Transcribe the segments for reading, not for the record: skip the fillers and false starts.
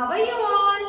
How are you all?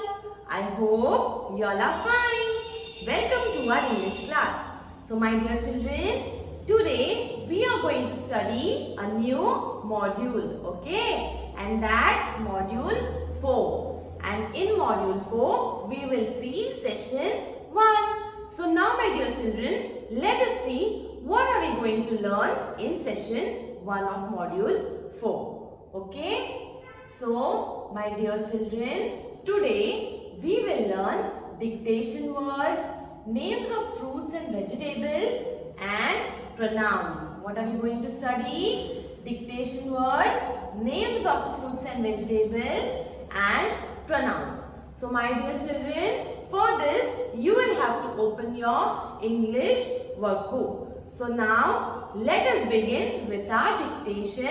I hope you all are fine. Welcome to our English class. So my dear children, today we are going to study a new module, okay? And that's module 4. And in module 4, we will see session 1. So now my dear children, let us see what are we going to learn in session 1 of module 4. Okay? So, my dear children, today we will learn dictation words, names of fruits and vegetables and pronouns. What are we going to study? Dictation words, names of fruits and vegetables and pronouns. So, my dear children, for this you will have to open your English workbook. So, now let us begin with our dictation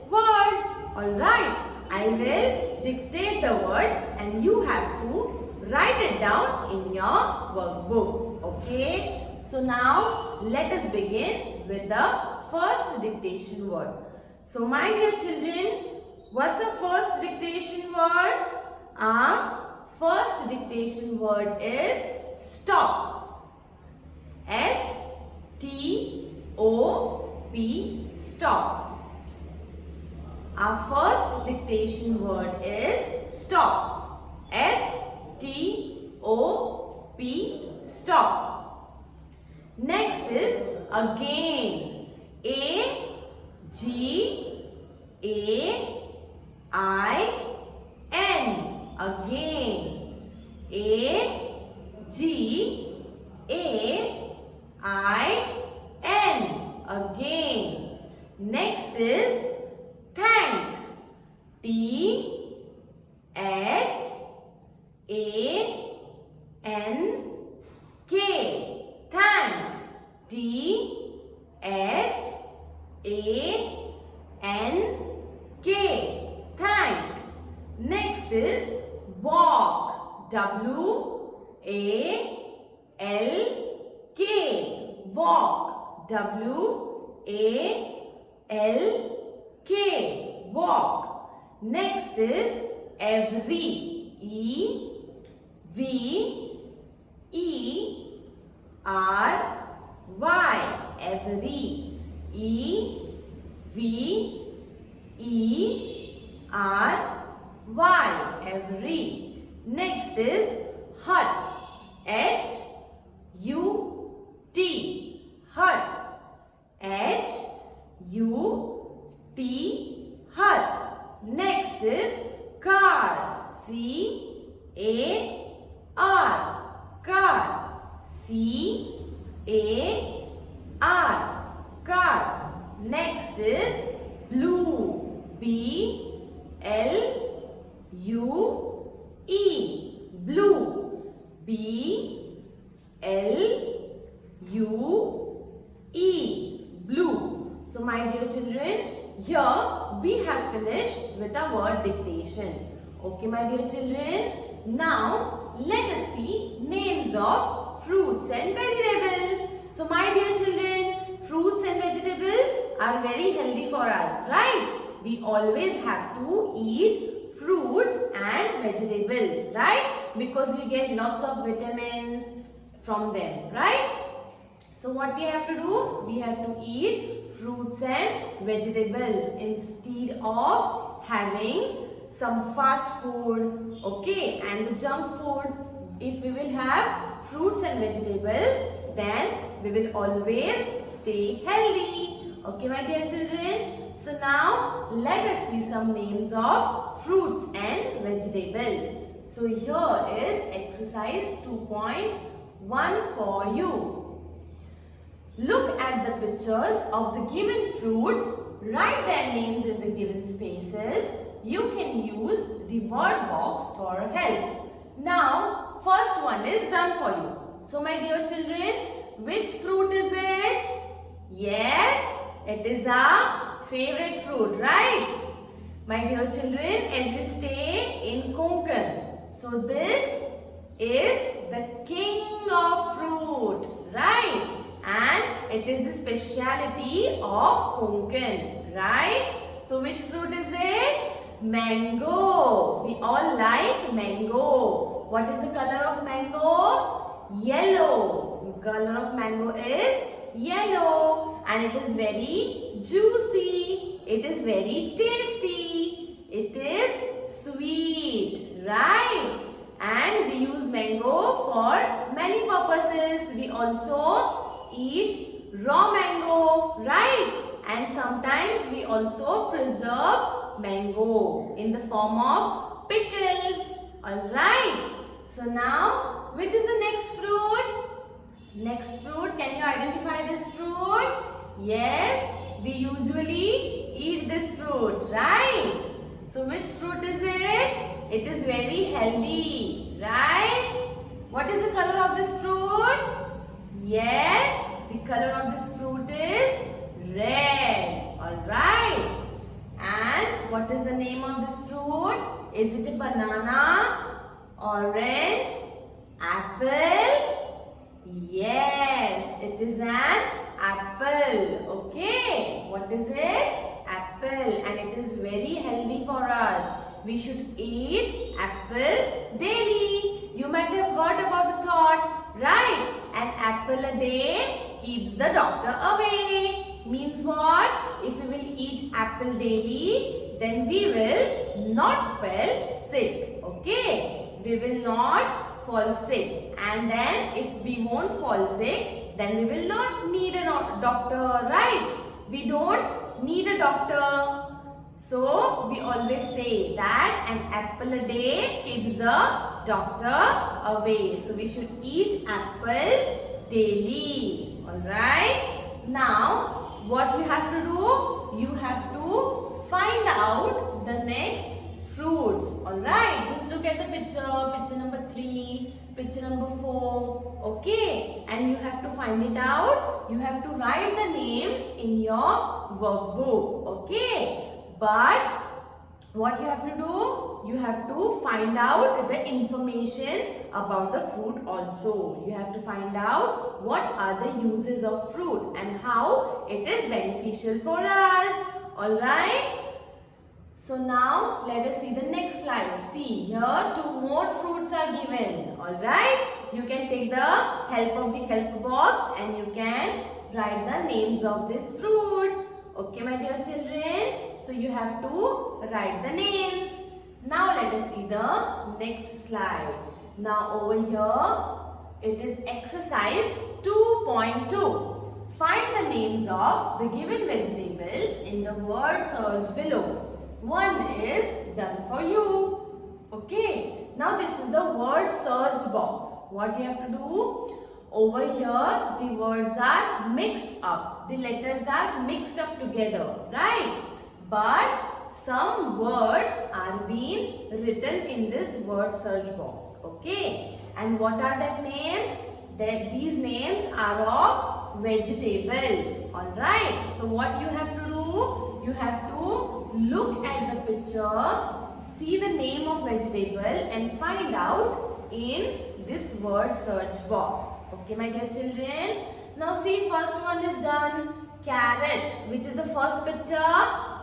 words. Alright. I will dictate the words and you have to write it down in your workbook. Okay. So now let us begin with the first dictation word. So my dear children, what's the first dictation word? Our first dictation word is stop. S-T-O-P, stop. Our first dictation word is stop. S-T-O-P, stop. Next is again. A-G-A-I-N. Again. A-G-A-I-N. Again. Next is thank. T-H-A-N-K. Thank. T-H-A-N-K. Thank. Next is walk. W-A-L-K. Walk. W-A-L-K. Walk. Next is every. E-V-E-R-Y. Every. E-V-E-R-Y. Every. Next is hut. H-U-T. Hut. H-U-T. Hut. Next is car. C-A-R. Car. C-A-R. Car. Next is blue. B-L-U-E. Blue. B-L-U-E. Blue. So my dear children, here we have finished with the word dictation. Okay, my dear children. Now, let us see names of fruits and vegetables. So, my dear children, fruits and vegetables are very healthy for us, right? We always have to eat fruits and vegetables, right? Because we get lots of vitamins from them, right? So, what we have to do? We have to eat fruits and vegetables instead of having some fast food, okay, and the junk food. If we will have fruits and vegetables, then we will always stay healthy. Okay, my dear children. So now let us see some names of fruits and vegetables. So here is exercise 2.1 for you. Look at the pictures of the given fruits. Write their names in the given spaces. You can use the word box for help. Now, first one is done for you. So, my dear children, which fruit is it? Yes, it is our favorite fruit, right? My dear children, as we stay in Konkan, so this is the king of fruit, right? And it is the speciality of Konkan, right? So which fruit is it? Mango. We all like mango. What is the color of mango? Yellow. The color of mango is yellow, and it is very juicy. It is very tasty. It is sweet, right? And we use mango for many purposes. We also eat raw mango, right? And sometimes we also preserve mango in the form of pickles. Alright. So now, which is the next fruit? Next fruit, can you identify this fruit? Yes, we usually eat this fruit, right? So which fruit is it? It is very healthy, right? What is the color of this fruit? Yes, the color of this fruit is red. Alright. And what is the name of this fruit? Is it a banana, orange, apple? Yes, it is an apple. Okay. What is it? Apple. And it is very healthy for us. We should eat apple daily. You might have heard about the thought, right? An apple a day keeps the doctor away. Means what? If we will eat apple daily, then we will not fall sick. Okay? We will not fall sick. And then if we won't fall sick, then we will not need a doctor, right? We don't need a doctor. So, we always say that an apple a day keeps the doctor away. So, we should eat apples daily. Alright? Now, what you have to do? You have to find out the next fruits. Alright? Just look at the picture number 3, picture number 4. Okay? And you have to find it out. You have to write the names in your workbook. Okay? But what you have to do? You have to find out the information about the fruit also. You have to find out what are the uses of fruit and how it is beneficial for us. Alright? So now let us see the next slide. See, here 2 more fruits are given. Alright? You can take the help of the help box and you can write the names of these fruits. Okay, my dear children? So you have to write the names. Now let us see the next slide. Now over here, it is exercise 2.2. Find the names of the given vegetables in the word search below. One is done for you. Okay. Now this is the word search box. What you have to do? Over here, the words are mixed up. The letters are mixed up together, right? But some words are being written in this word search box. Okay. And what are the names? These names are of vegetables. Alright. So what you have to do? You have to look at the picture, see the name of vegetable and find out in this word search box. Okay, my dear children. Now see, first one is done. Carrot. Which is the first picture?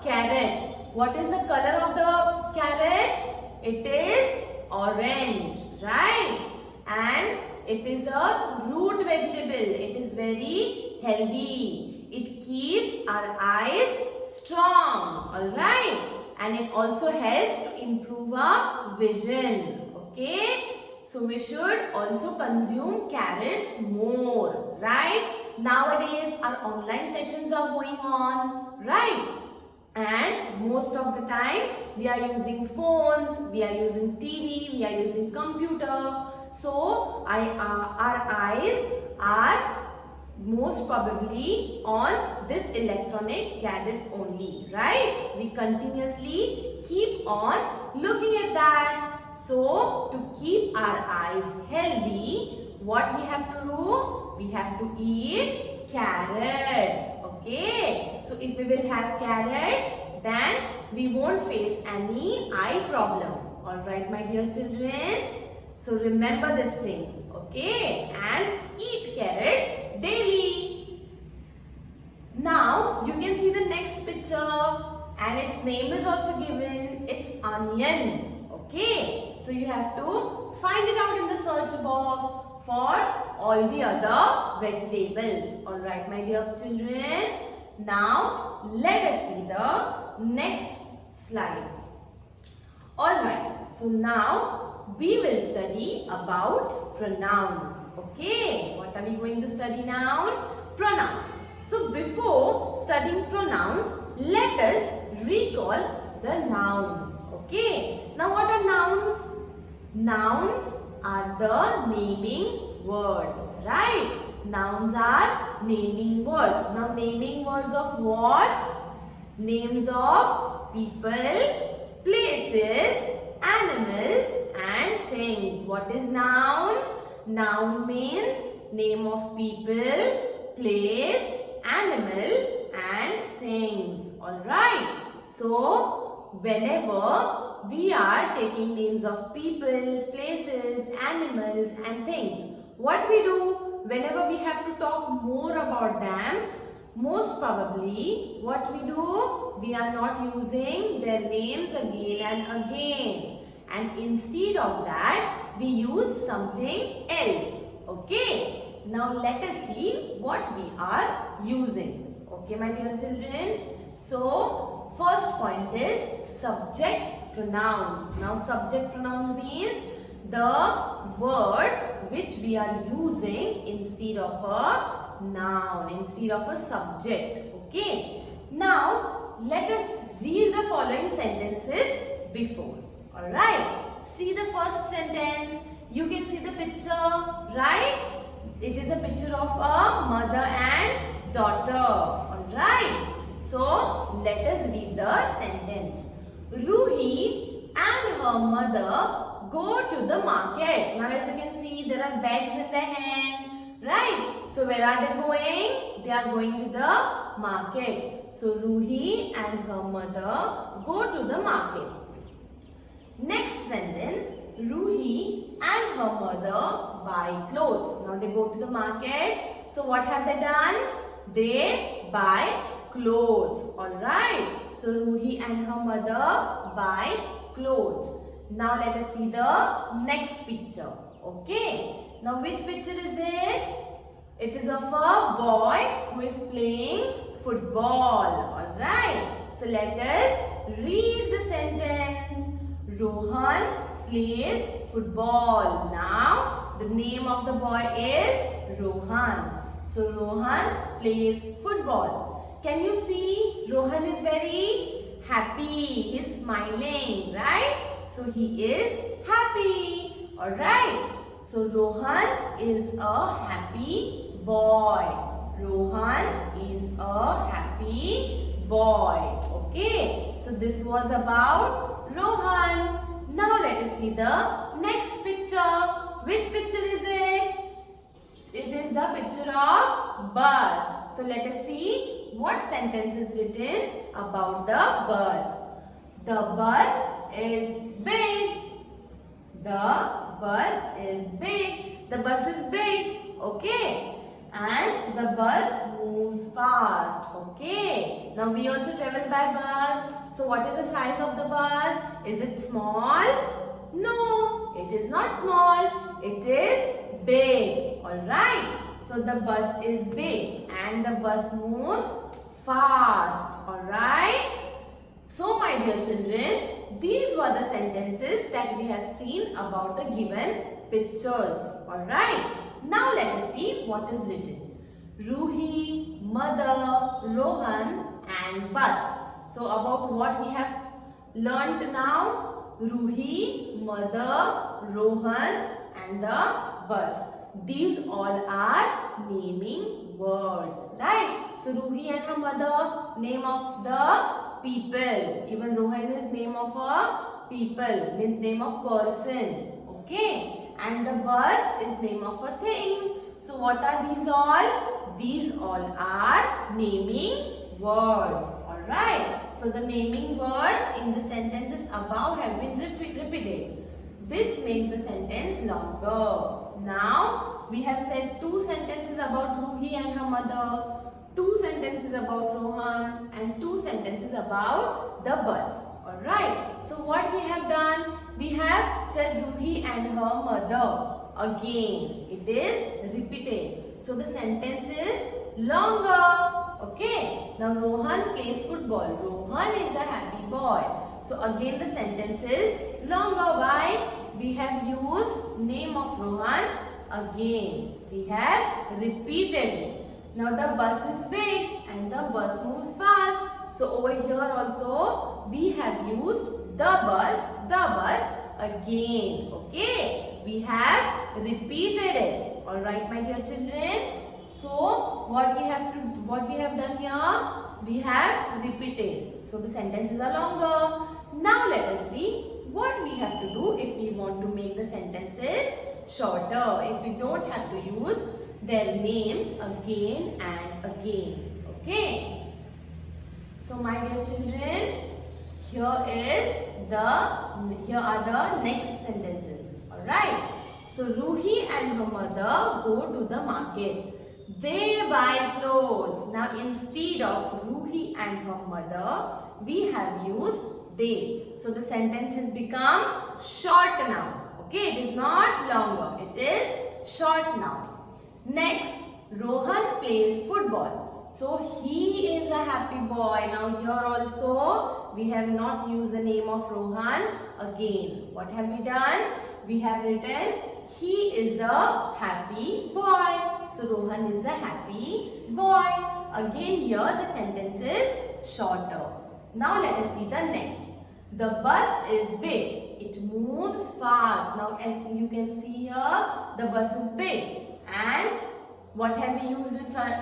Carrot. What is the color of the carrot? It is orange, right? And it is a root vegetable. It is very healthy. It keeps our eyes strong, alright? And it also helps to improve our vision, okay? So we should also consume carrots more, right? Nowadays our online sessions are going on, right? And most of the time we are using phones, we are using TV, we are using computer. So our eyes are most probably on this electronic gadgets only, right? We continuously keep on looking at that. So to keep our eyes healthy, what we have to do? We have to eat carrots. Okay. So if we will have carrots, then we won't face any eye problem. Alright, my dear children. So remember this thing. Okay. And eat carrots daily. Now you can see the next picture and its name is also given. It's onion. Okay, so you have to find it out in the search box for all the other vegetables. Alright, my dear children. Now let us see the next slide. Alright, so now we will study about pronouns. Okay, what are we going to study now? Pronouns. So before studying pronouns, let us recall the nouns. Okay, now what are nouns? Nouns are the naming words, right? Nouns are naming words. Now naming words of what? Names of people, places, animals and things. What is noun? Noun means name of people, place, animal and things. Alright. So whenever we are taking names of peoples, places, animals and things, what we do? Whenever we have to talk more about them, most probably what we do? We are not using their names again and again. And instead of that, we use something else. Okay. Now let us see what we are using. Okay, my dear children. So, first point is subject pronouns. Now, subject pronouns means the word which we are using instead of a noun, instead of a subject. Okay. Now, let us read the following sentences before. Alright. See the first sentence. You can see the picture, right? It is a picture of a mother and daughter. Alright. So, let us read the sentence. Ruhi and her mother go to the market. Now, as you can see, there are bags in their hand. Right? So, where are they going? They are going to the market. So, Ruhi and her mother go to the market. Next sentence. Ruhi and her mother buy clothes. Now, they go to the market. So, what have they done? They buy clothes. Alright. So, Ruhi and her mother buy clothes. Now, let us see the next picture. Okay. Now, which picture is it? It is of a boy who is playing football. Alright. So, let us read the sentence. Rohan plays football. Now, the name of the boy is Rohan. So, Rohan plays football. Can you see? Rohan is very happy. He is smiling, right? So, he is happy. Alright. So, Rohan is a happy boy. Rohan is a happy boy. Okay. So, this was about Rohan. Now, let us see the next picture. Which picture is it? It is the picture of bus. So, let us see what sentence is written about the bus. The bus is big. The bus is big. The bus is big. Okay. And the bus moves fast. Okay. Now we also travel by bus. So what is the size of the bus? Is it small? No. It is not small. It is big. Alright. So the bus is big. And the bus moves fast. Alright. So my dear children, these were the sentences that we have seen about the given pictures. Alright. Now let us see what is written. Ruhi, mother, Rohan and bus. So about what we have learnt now? Ruhi, mother, Rohan and the bus. These all are naming words. Right? So Ruhi and her mother, name of the people. Even Rohan is name of a people, means name of person. Okay. And the bus is name of a thing. So what are these all? These all are naming words. Alright. So the naming words in the sentences above have been repeated. This makes the sentence longer. Now we have said two sentences about Ruhi and her mother. 2 sentences about Rohan and 2 sentences about the bus. Alright, so what we have done? We have said Ruhi and her mother. Again, it is repeated. So the sentence is longer. Okay, now Rohan plays football. Rohan is a happy boy. So again the sentence is longer. Why? We have used name of Rohan. Again, we have repeated it. Now the bus is big and the bus moves fast. So over here also we have used the bus again. Okay, we have repeated it. Alright, my dear children. So what we have done here? We have repeated. So the sentences are longer. Now let us see what we have to do if we want to make the sentences shorter. If we don't have to use their names again and again. Okay. So my dear children, here are the next sentences. Alright. So Ruhi and her mother go to the market. They buy clothes. Now instead of Ruhi and her mother, we have used they. So the sentence has become short now. Okay, it is not longer. It is short now. Next, Rohan plays football. So he is a happy boy. Now here also we have not used the name of Rohan again. What have we done? We have written he is a happy boy. So Rohan is a happy boy. Again here the sentence is shorter. Now let us see the next. The bus is big. It moves fast. Now as you can see here, the bus is big. And what have we used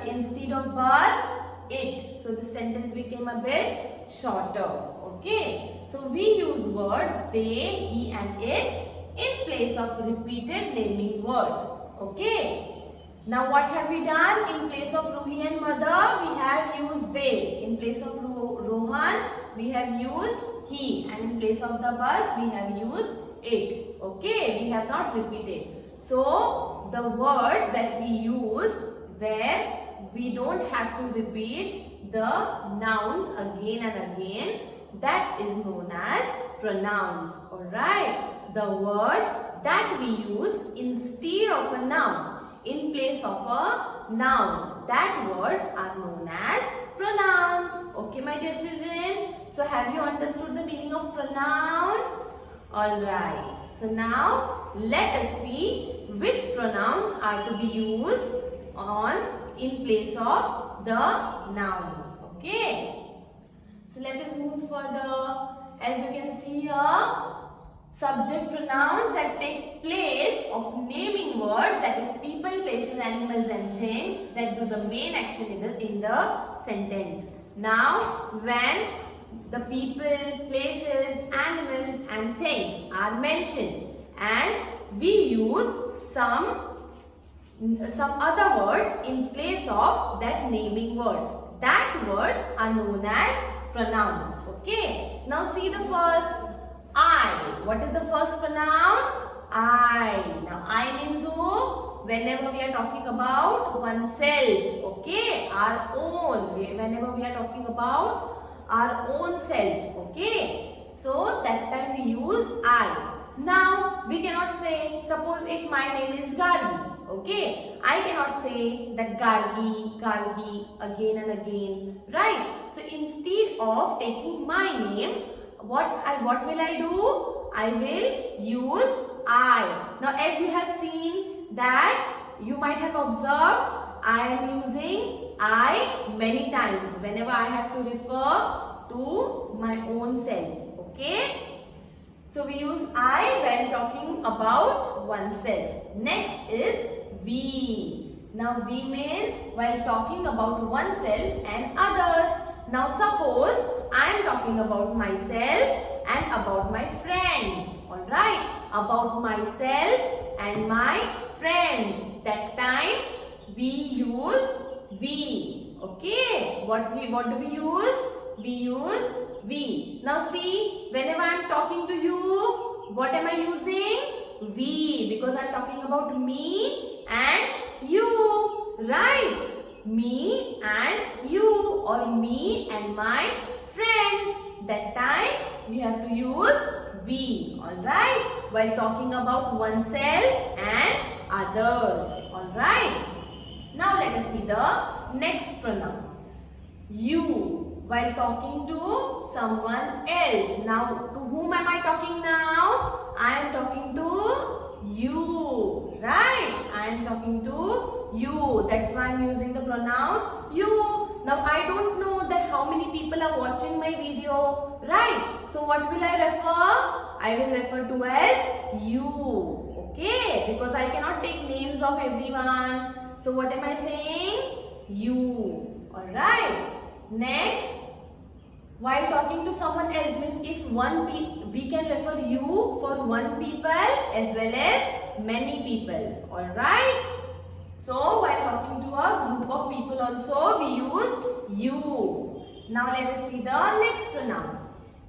instead of bus? It. So the sentence became a bit shorter. Okay. So we use words they, he and it in place of repeated naming words. Okay. Now what have we done? In place of Ruhi and mother, we have used they. In place of Rohan, we have used he. And in place of the bus, we have used it. Okay. We have not repeated. So the words that we use where we don't have to repeat the nouns again and again, that is known as pronouns. Alright. The words that we use instead of a noun, in place of a noun, that words are known as pronouns. Okay, my dear children. So have you understood the meaning of pronoun? Alright. So now let us see which pronouns are to be used in place of the nouns. Okay. So let us move further. As you can see here, subject pronouns that take place of naming words, that is people, places, animals and things that do the main action in the sentence. Now when the people, places, animals and things are mentioned and we use some other words in place of that naming words, that words are known as pronouns. Okay. Now see the first, I. What is the first pronoun? I. Now I means who? Whenever we are talking about oneself. Okay. Our own. Whenever we are talking about our own self. Okay. So that time we use I. Now we cannot say, suppose if my name is Gargi. Okay, I cannot say that Gargi, Gargi again and again, right? So instead of taking my name, what will I do? I will use I. Now as you have seen that, you might have observed, I am using I many times whenever I have to refer to my own self. Okay. So we use I when talking about oneself. Next is we. Now we means while talking about oneself and others. Now suppose I am talking about myself and about my friends. Alright. About myself and my friends. That time we use we. Okay. What do we use? We use we. Now see, whenever I am talking to you, what am I using? We. Because I am talking about me and you. Right. me and you or me and my friends. That time we have to use we. Alright. While talking about oneself and others. Alright. Now let us see the next pronoun. You. While talking to someone else. Now to whom am I talking now? I am talking to you. Right? I am talking to you. That's why I am using the pronoun you. Now I don't know that how many people are watching my video. Right? So what will I refer? I will refer to as you. Okay? Because I cannot take names of everyone. So what am I saying? You. Alright. Next, while talking to someone else means if we can refer you for one people as well as many people. Alright. So while talking to a group of people also we use you. Now let us see the next pronoun.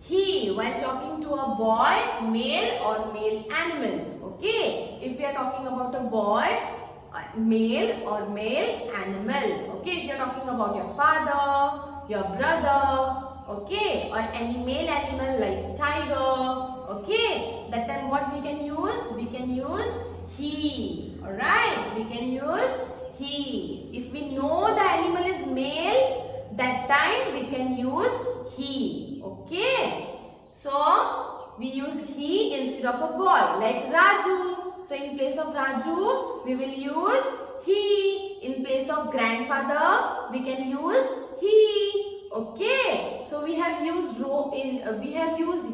He. While talking to a boy, male or male animal. Okay. If we are talking about a boy, male or male animal. Okay. If you are talking about your father, your brother, okay, or any male animal like tiger, okay, that time what we can use? We can use he. Alright, we can use he. If we know the animal is male, that time we can use he. Okay, so we use he instead of a boy like Raju. So in place of Raju, we will use he. In place of grandfather, we can use he. Okay, so we have used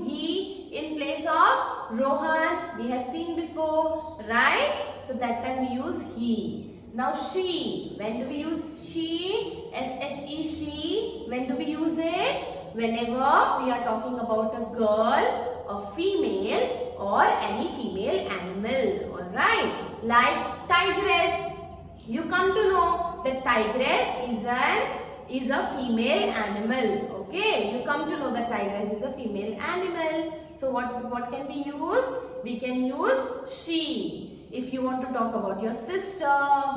he in place of Rohan. We have seen before, right? So that time we use he. Now she. When do we use she? S-H-E, she. When do we use it? Whenever we are talking about a girl, a female, or any female animal. Alright, like tigress. You come to know that tigress is a female animal. Okay, you come to know that tigress is a female animal. So what can we use? We can use she. If you want to talk about your sister,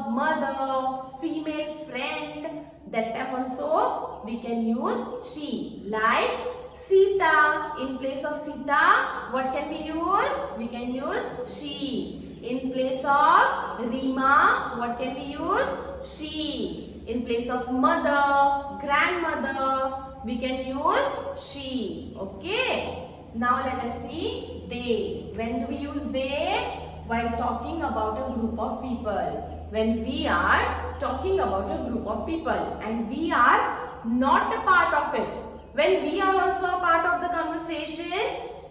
mother, female friend, that time also we can use she. Like Sita. In place of Sita, what can we use? We can use she. In place of Rima, what can we use? She. In place of mother, grandmother, we can use she. Okay. Now let us see they. When do we use they? While talking about a group of people. When we are talking about a group of people and we are not a part of it. When we are also a part of the conversation,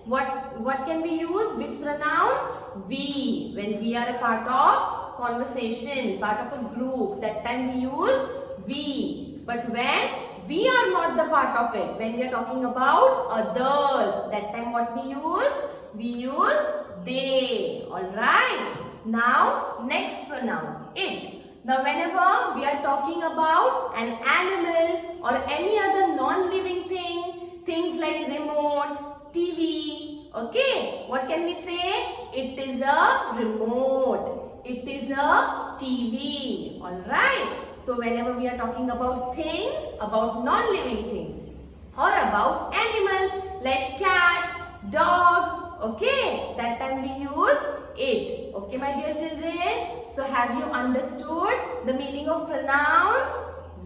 what can we use? Which pronoun? We. When we are a part of conversation, part of a group, that time we use we. But when we are not the part of it, when we are talking about others, that time what we use? We use they. Alright. Now next pronoun, it. Now whenever we are talking about an animal or any other non-living thing, things like remote, TV, okay, what can we say? It is a remote. It is a TV. Alright. So whenever we are talking about things, about non-living things or about animals like cat, dog, okay, that time we use it. Okay, my dear children. So have you understood the meaning of pronouns?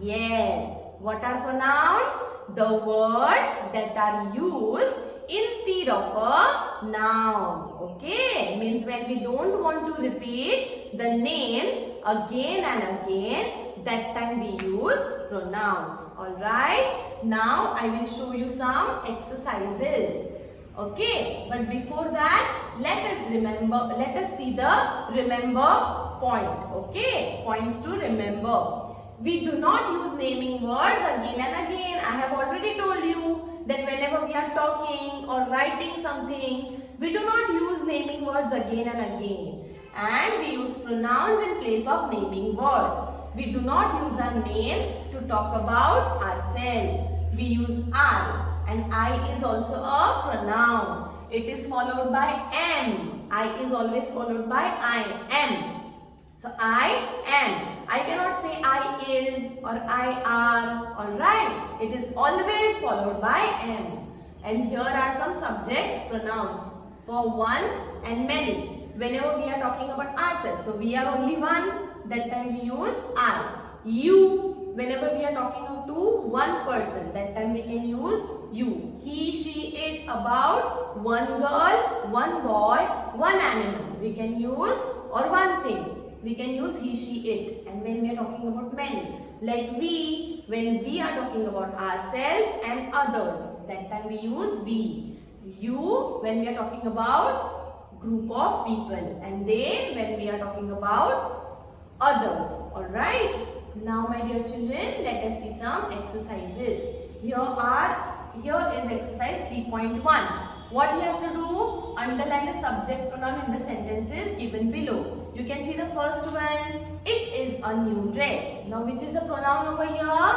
Yes. What are pronouns? The words that are used instead of a noun. Okay, means when we don't want to repeat the names again and again, that time we use pronouns. Alright. Now I will show you some exercises. Okay, but before that, let us see the remember point. Okay, points to remember. We do not use naming words again and again. I have already told you that whenever we are talking or writing something, we do not use naming words again and again. And we use pronouns in place of naming words. We do not use our names to talk about ourselves. We use I. And I is also a pronoun. It is followed by am. I is always followed by I am. So I am. I cannot say I is or I are. Alright. It is always followed by am. And here are some subject pronouns for one and many. Whenever we are talking about ourselves. So we are only one. That time we use I. You. Whenever we are talking to one person. That time we can use you. He, she, it. About one girl, one boy, one animal. We can use or one thing. We can use he, she, it. And when we are talking about many, like we, when we are talking about ourselves and others, that time we use we. You, when we are talking about group of people, and they, when we are talking about others. Alright. Now my dear children, let us see some exercises. Here is exercise 3.1. What you have to do? Underline the subject pronoun in the sentences given below. You can see the first one. It is a new dress. Now which is the pronoun over here?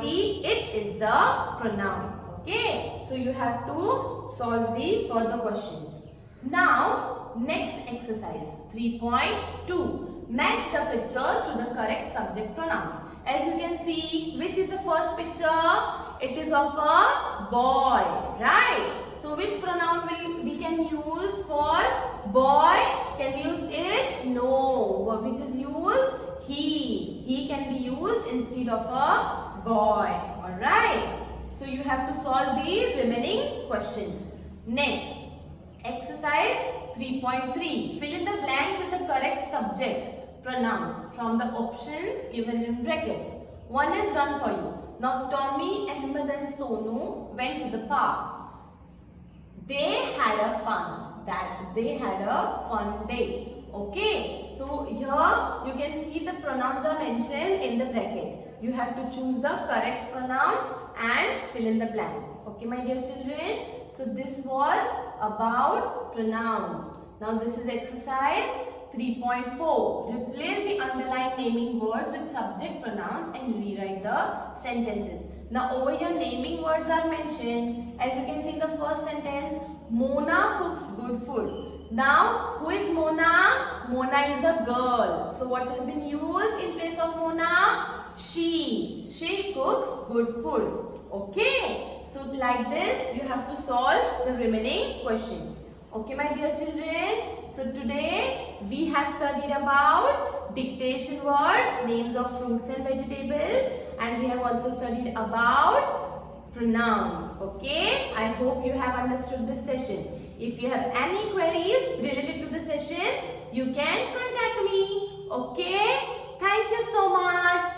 It. It is the pronoun. Okay. So you have to solve the further questions. Now next exercise 3.2. Match the pictures to the correct subject pronouns. As you can see, which is the first picture? It is of a boy, right? So which pronoun we can use for boy? Can we use it? No. Which is used? He. He can be used instead of a boy. Alright. So you have to solve the remaining questions. Next, exercise 3.3. Fill in the blanks with the correct subject pronouns from the options given in brackets. One is done for you. Now Tommy, Ahmed and Sonu went to the park. They had a fun day. Okay. So here you can see the pronouns are mentioned in the bracket. You have to choose the correct pronoun and fill in the blanks. Okay, my dear children. So this was about pronouns. Now this is exercise 3.4. Replace the underlined naming words with subject pronouns and rewrite the sentences. Now over here naming words are mentioned. As you can see in the first sentence, Mona cooks good food. Now who is Mona? Mona is a girl. So what has been used in place of Mona? She. She cooks good food. Okay. So like this you have to solve the remaining questions. Okay, my dear children. So today we have studied about dictation words, names of fruits and vegetables, and we have also studied about pronouns. Okay, I hope you have understood this session. If you have any queries related to the session, you can contact me. Okay, thank you so much.